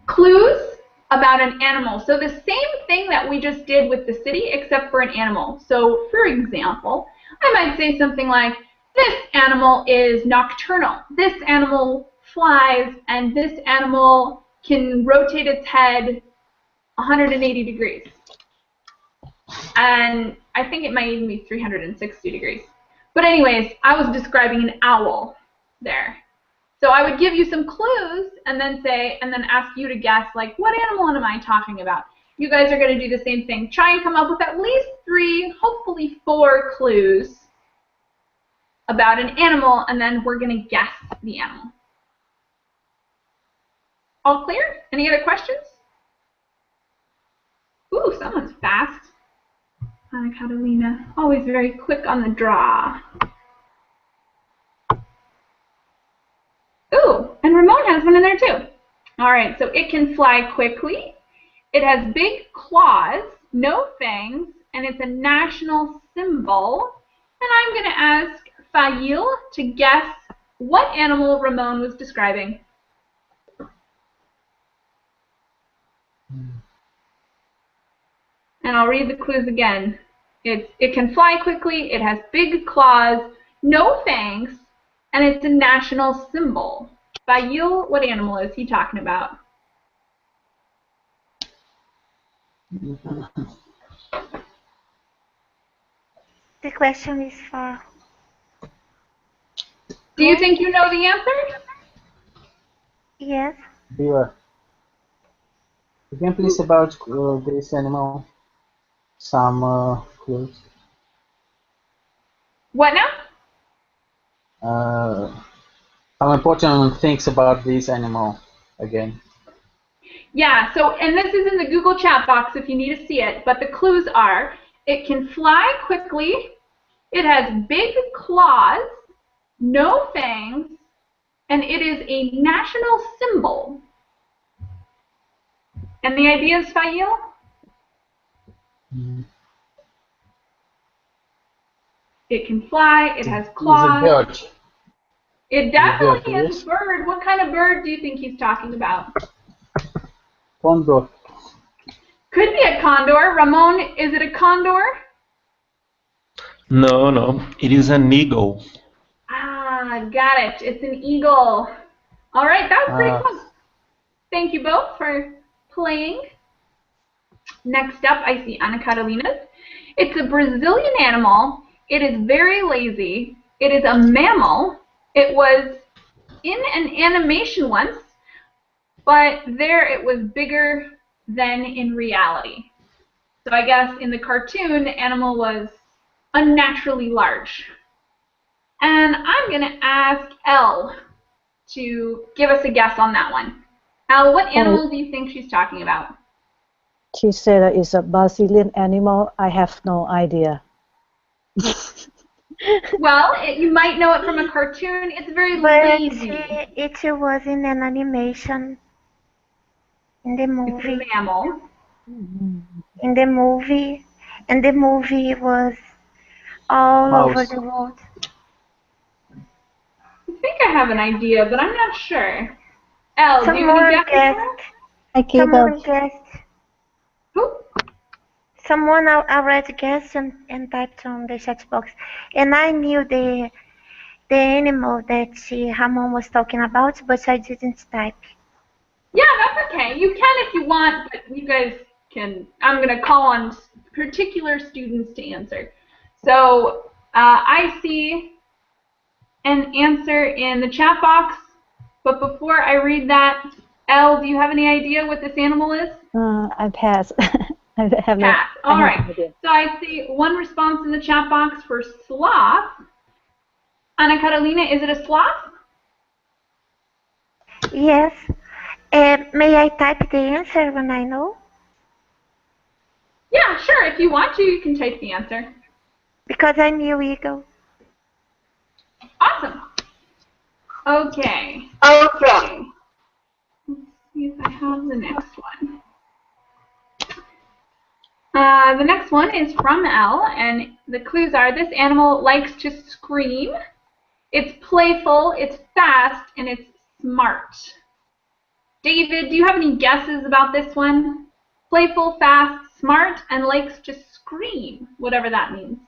A: Clues about an animal. So the same thing that we just did with the city, except for an animal. So for example, I might say something like, this animal is nocturnal. This animal flies, and this animal can rotate its head 180 degrees. And I think it might even be 360 degrees. But anyways, I was describing an owl there. So I would give you some clues and then ask you to guess, like, what animal am I talking about? You guys are going to do the same thing. Try and come up with at least 3, hopefully 4 clues about an animal, and then we're going to guess the animal. All clear? Any other questions? Ooh, someone's fast. Hi, Catalina. Always very quick on the draw. Ooh, and Ramon has one in there too. All right, so it can fly quickly. It has big claws, no fangs, and it's a national symbol. And I'm going to ask Fail to guess what animal Ramon was describing. And I'll read the clues again. It can fly quickly, it has big claws, no fangs, and it's a national symbol. Fail, what animal is he talking about?
G: The question is for...
A: Do you think you know the answer?
G: Yes.
D: Beaver. You can please about this animal some clues.
A: What now?
D: Some important things about this animal again.
A: Yeah, so, and this is in the Google chat box if you need to see it, but the clues are, it can fly quickly, it has big claws, no fangs, and it is a national symbol. And the ideas, Fail? It can fly, it has claws.
D: It's a bird.
A: It definitely is a bird. What kind of bird do you think he's talking about?
D: Condor.
A: Could be a condor. Ramon, is it a condor?
B: No, no. It is an eagle.
A: Ah, got it. It's an eagle. All right, that was pretty close. Thank you both for playing. Next up, I see Ana Catalina's. It's a Brazilian animal. It is very lazy. It is a mammal. It was in an animation once, but there it was bigger than in reality. So I guess in the cartoon, the animal was unnaturally large. And I'm going to ask Elle to give us a guess on that one. Elle, what animal do you think she's talking about?
E: She said that it's a Brazilian animal. I have no idea.
A: Well, you might know it from a cartoon. It's very lazy.
G: It was in an animation. In the movie.
A: It's a mammal.
G: In the movie. And the movie was all over the world.
A: I think I have an idea, but I'm not sure. Elle, do you
G: Someone
A: guess?
G: Someone guessed.
A: Who?
G: Someone already guessed and typed on the chat box. And I knew the animal that Ramon was talking about, but I didn't type.
A: Yeah, that's okay. You can if you want, but you guys can. I'm going to call on particular students to answer. So I see an answer in the chat box, but before I read that, Elle, do you have any idea what this animal is?
E: I pass. I have no.
A: Cat.
E: I
A: All
E: have
A: right.
E: no idea.
A: So I see one response in the chat box for sloth. Ana Carolina, is it a sloth?
G: Yes. May I type the answer when I know?
A: Yeah, sure. If you want to, you can type the answer.
G: Because I knew eagle.
A: Awesome. Okay.
G: Okay.
A: Let's see if I have the next one. The next one is from Elle, and the clues are this animal likes to scream, it's playful, it's fast, and it's smart. David, do you have any guesses about this one? Playful, fast, smart, and likes to scream, whatever that means.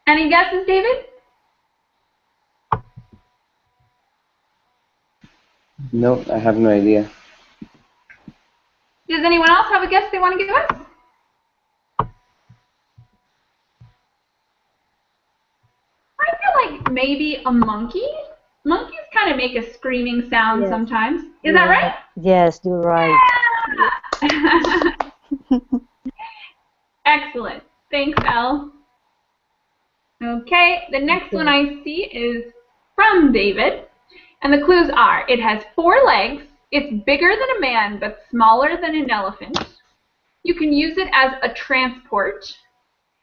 A: Any guesses, David?
F: No, I have no idea.
A: Does anyone else have a guess they want to give us? I feel like maybe a monkey. Monkeys kind of make a screaming sound
E: Yes.
A: sometimes. Is that right?
E: Yes, you're right.
A: Yeah. Excellent. Thanks, Elle. Okay, the next one I see is from David. And the clues are, it has 4 legs, it's bigger than a man but smaller than an elephant. You can use it as a transport.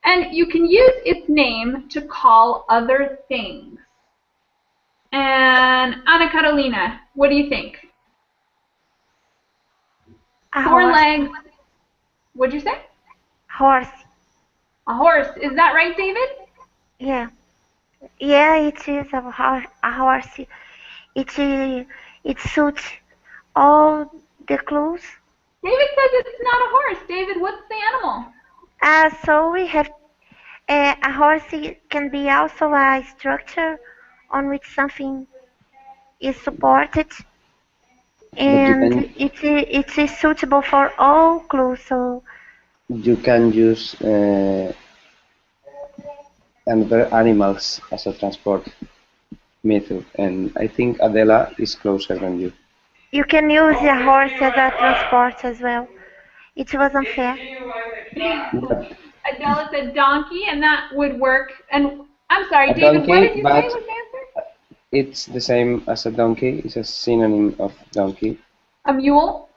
A: And you can use its name to call other things. And Ana Carolina, what do you think?
G: A
A: 4
G: horse.
A: legs. What'd you say?
G: Horse.
A: A horse. Is that right, David?
G: Yeah. Yeah, it is a horse. It suits all the clues.
A: David says it's not a horse. David, what's the animal?
G: So we have a horse can be also a structure on which something is supported, and it is suitable for all clues. So
F: you can use other animals as a transport method, and I think Adela is closer than you.
G: you can use a horse as a transport as well. It was unfair.
A: Adela said donkey, and that would work. And I'm sorry,
F: A
A: David, what did
F: donkey,
A: you say
F: but
A: was the answer?
F: it's the same as a donkey. It's a synonym of donkey.
A: A mule?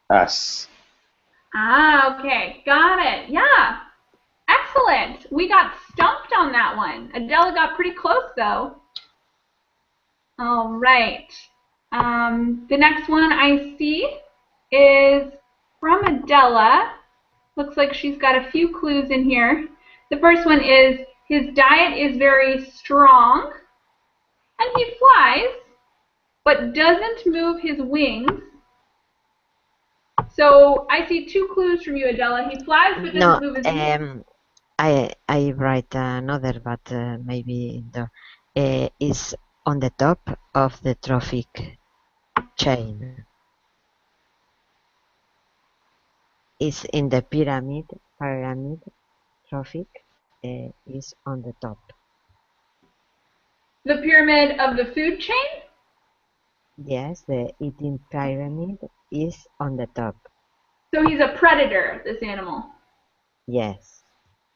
F: Ass.
A: Ah, okay. Got it. Yeah. Excellent. We got stumped on that one. Adela got pretty close, though. All right. The next one I see is from Adela. Looks like she's got a few clues in here. The first one is, his diet is very strong, and he flies, but doesn't move his wings. So I see 2 clues from you, Adela. He flies, but doesn't move his wings.
H: I write another, but maybe is on the top of the trophic chain. Is in the pyramid trophic is on the top.
A: The pyramid of the food chain?
H: Yes, the eating pyramid is on the top.
A: So he's a predator, this animal.
H: Yes.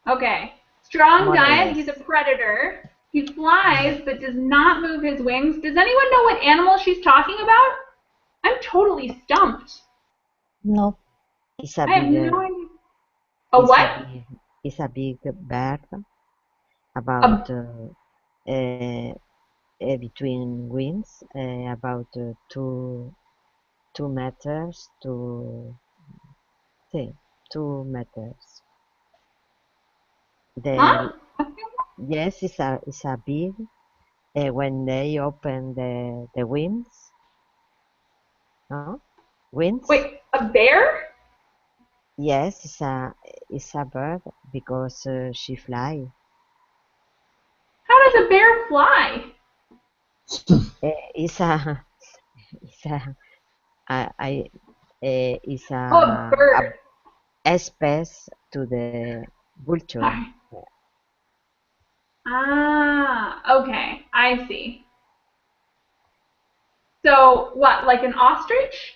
A: Okay. Strong
H: More or
A: diet,
H: less.
A: he's a predator. He flies, but does not move his wings. Does anyone know what animal she's talking about? I'm totally stumped.
E: No.
H: It's a
A: I have
H: big,
A: no idea. A what?
H: It's a big bird about between wings, about 2 meters to 2 meters.
A: Huh?
H: Yes, it's a big. When they open the wings, no? Wings?
A: Wait, a bear?
H: Yes, it's a bird because she fly.
A: How does a bear fly?
H: It's a it's
A: A bird.
H: a space to the vulture.
A: Ah, okay, I see. So what, like an ostrich?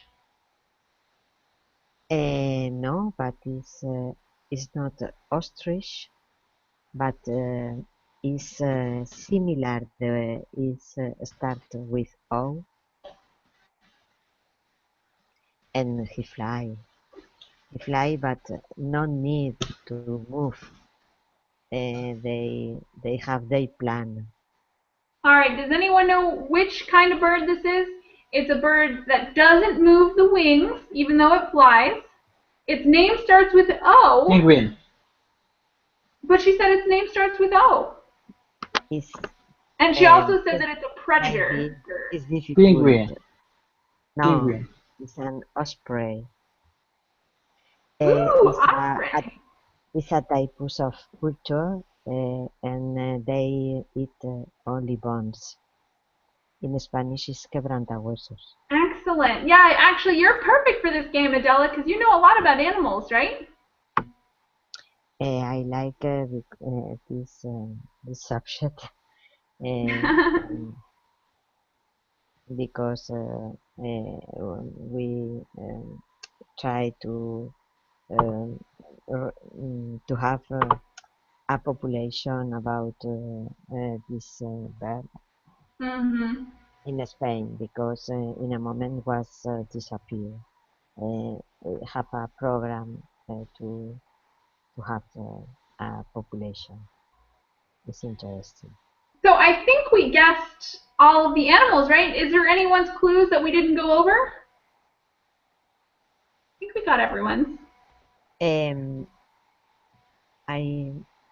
H: No, but it's not ostrich, but is similar. Is start with O, and he fly. He fly, but no need to move. They have their plan.
A: All right, does anyone know which kind of bird this is? It's a bird that doesn't move the wings, even though it flies. Its name starts with O.
D: Penguin.
A: But she said its name starts with O.
H: It's,
A: and she also said that it's a predator.
H: maybe it's difficult.
D: Penguin.
H: No,
D: Penguin.
H: it's an osprey.
A: Ooh,
H: It's
A: osprey.
H: it's a type of culture, and they eat only bones. In Spanish, it's quebrantahuesos.
A: Excellent. Yeah, actually, you're perfect for this game, Adela, because you know a lot about animals, right?
H: I like this subject because we try to have a population about this bird
A: Mm-hmm.
H: in Spain, because in a moment was disappear. We have a program to have a population. It's interesting.
A: So I think we guessed all of the animals, right? Is there anyone's clues that we didn't go over? I think we got everyone's.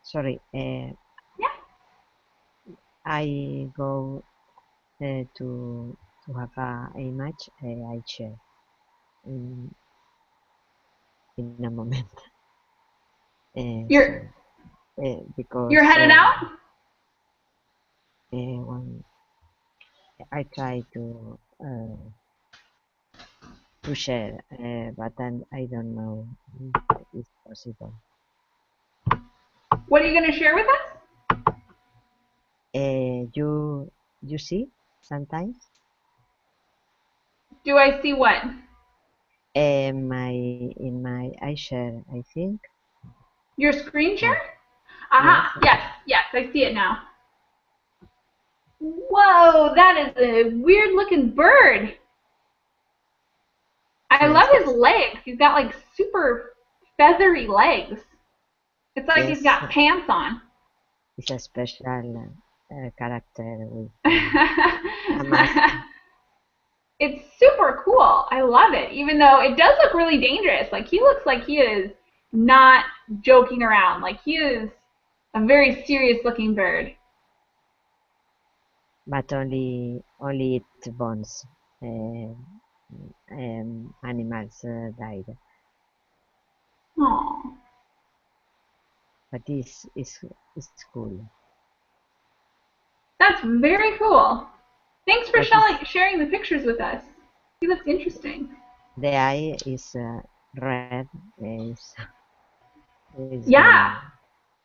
H: Sorry.
A: Yeah.
H: I go to have a image. I share in a moment. Because
A: you're headed out?
H: When I try to share, but I don't know if it's possible.
A: What are you going to share with us?
H: You see sometimes?
A: Do I see what?
H: In my I share, I think.
A: Your screen share? Aha, yes, I see it now. Whoa, that is a weird looking bird. I love his legs. He's got like super feathery legs. It's like he's got pants on.
H: It's a special character with
A: It's super cool. I love it, even though it does look really dangerous. Like, he looks like he is not joking around. Like, he is a very serious looking bird.
H: But only eat bones. Animals died.
A: Aww.
H: But this is cool.
A: That's very cool. Thanks for sharing the pictures with us. He looks interesting.
H: The eye is red.
A: Yeah.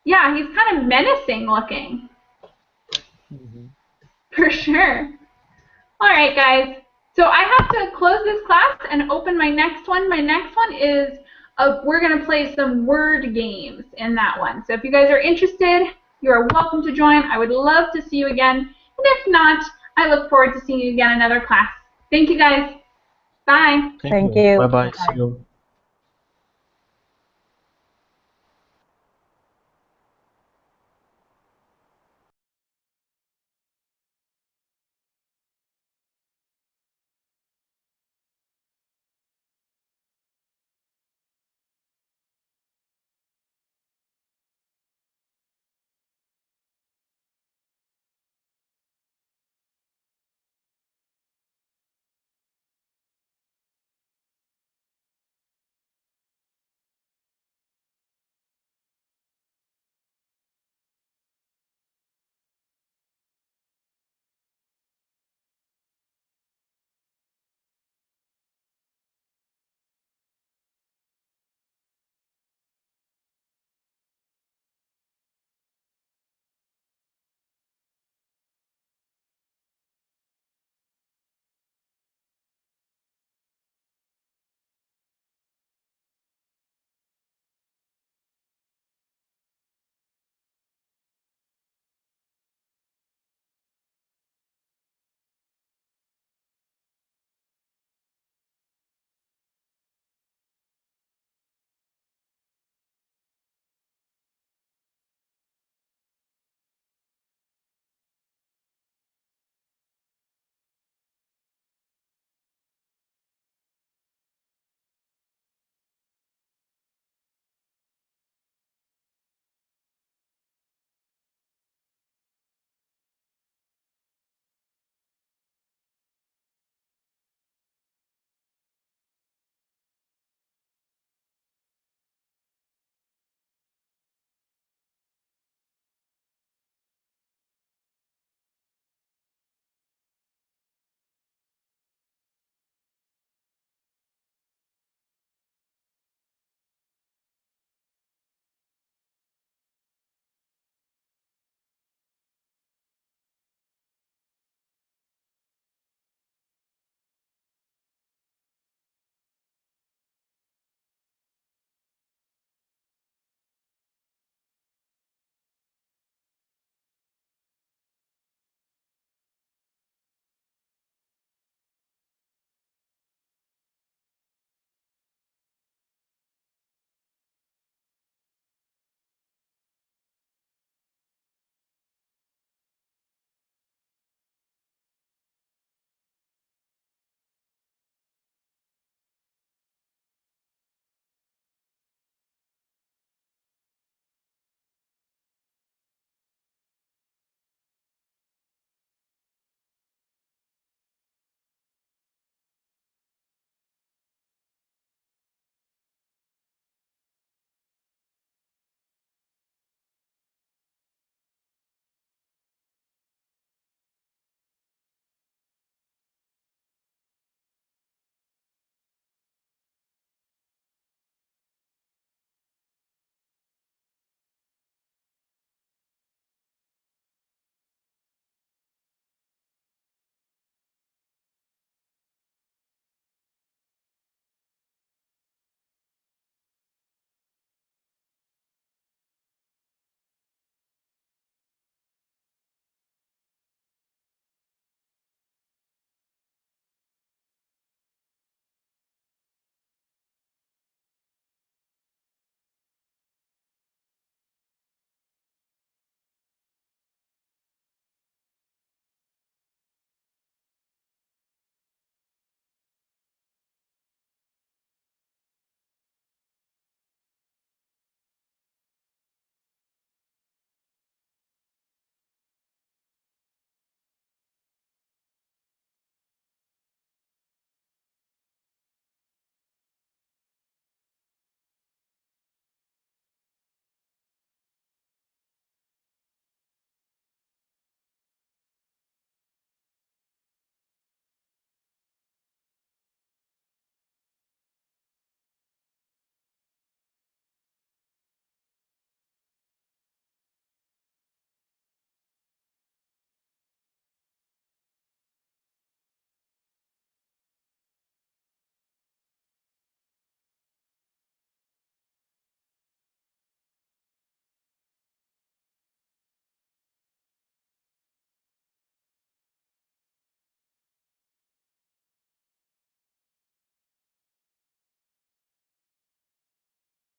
A: Yeah, he's kind of menacing looking.
H: Mm-hmm.
A: For sure. All right, guys. So I have to close this class and open my next one. My next one is we're going to play some word games in that one. So if you guys are interested, you are welcome to join. I would love to see you again. And if not, I look forward to seeing you again in another class. Thank you, guys. Bye.
B: Thank you. Bye-bye. See you.